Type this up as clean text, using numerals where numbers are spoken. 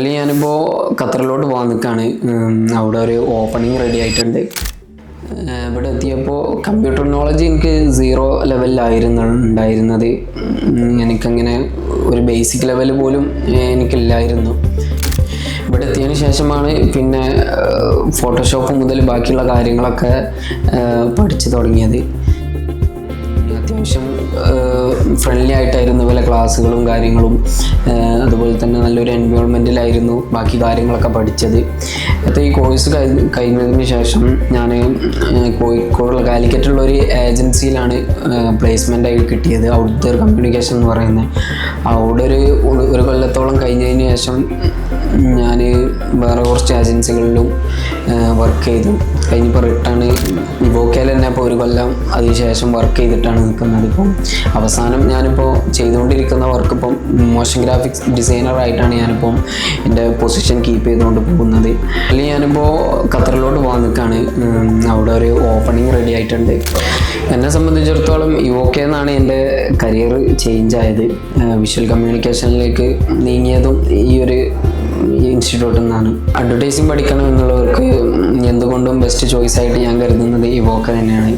Currently ഞാനിപ്പോൾ ഖത്തറിലോട്ട് പോകാൻ നിൽക്കുകയാണ്. അവിടെ ഒരു ഓപ്പണിംഗ് റെഡി ആയിട്ടുണ്ട്. ഇവിടെ എത്തിയപ്പോൾ കമ്പ്യൂട്ടർ നോളജ് എനിക്ക് 0 ലെവലിലായിരുന്നു ഉണ്ടായിരുന്നത്. എനിക്കങ്ങനെ ഒരു ബേസിക് ലെവൽ പോലും എനിക്കില്ലായിരുന്നു. ഇവിടെ എത്തിയതിന് ശേഷമാണ് പിന്നെ ഫോട്ടോഷോപ്പ് മുതൽ ബാക്കിയുള്ള കാര്യങ്ങളൊക്കെ പഠിച്ചു തുടങ്ങിയത്. അത്യാവശ്യം ഫ്രണ്ട്ലി ആയിട്ടായിരുന്നു പല ക്ലാസ്സുകളും കാര്യങ്ങളും. അതുപോലെ തന്നെ നല്ലൊരു എൻവയോൺമെൻറ്റിലായിരുന്നു ബാക്കി കാര്യങ്ങളൊക്കെ പഠിച്ചത്. അപ്പോൾ ഈ കോഴ്സ് കഴിഞ്ഞതിന് ശേഷം ഞാൻ കോഴിക്കോടുള്ള കാലിക്കറ്റുള്ള ഒരു ഏജൻസിയിലാണ് പ്ലേസ്മെൻ്റായി കിട്ടിയത്. ഔട്ട്ഡോർ കമ്മ്യൂണിക്കേഷൻ എന്ന് പറയുന്നത്. അവിടെ ഒരു കൊല്ലത്തോളം കഴിഞ്ഞതിന് ശേഷം ഞാൻ വേറെ കുറച്ച് ഏജൻസികളിലും വർക്ക് ചെയ്തു. കഴിഞ്ഞിപ്പോൾ റിട്ടേൺ ഇവോക്കയിൽ തന്നെ ഇപ്പോൾ 1 കൊല്ലം അതിനുശേഷം വർക്ക് ചെയ്തിട്ടാണ് നിൽക്കുന്നത്. ഇപ്പം അവസാനം ഞാനിപ്പോൾ ചെയ്തുകൊണ്ടിരിക്കുന്ന വർക്ക് ഇപ്പം മോഷൻ ഗ്രാഫിക്സ് ഡിസൈനറായിട്ടാണ് ഞാനിപ്പം എൻ്റെ പൊസിഷൻ കീപ്പ് ചെയ്തുകൊണ്ട് പോകുന്നത്. അല്ലെങ്കിൽ ഞാനിപ്പോൾ ഖത്തറിലോട്ട് പോകാൻ നിൽക്കുകയാണ്. അവിടെ ഒരു ഓപ്പണിംഗ് റെഡി ആയിട്ടുണ്ട്. എന്നെ സംബന്ധിച്ചിടത്തോളം ഇവോക്കെ എന്നാണ് എൻ്റെ കരിയർ ചേഞ്ച് ആയത്. വിഷ്വൽ കമ്മ്യൂണിക്കേഷനിലേക്ക് നീങ്ങിയതും ഈ ഒരു ഇൻസ്റ്റിറ്റ്യൂട്ടിൽ നിന്നാണ്. അഡ്വർടൈസിങ് പഠിക്കണം എന്നുള്ളവർക്ക് എന്തുകൊണ്ടും ബെസ്റ്റ് ചോയ്സ് ആയിട്ട് ഞാൻ കരുതുന്നത് ഇവോക്ക തന്നെയാണ്.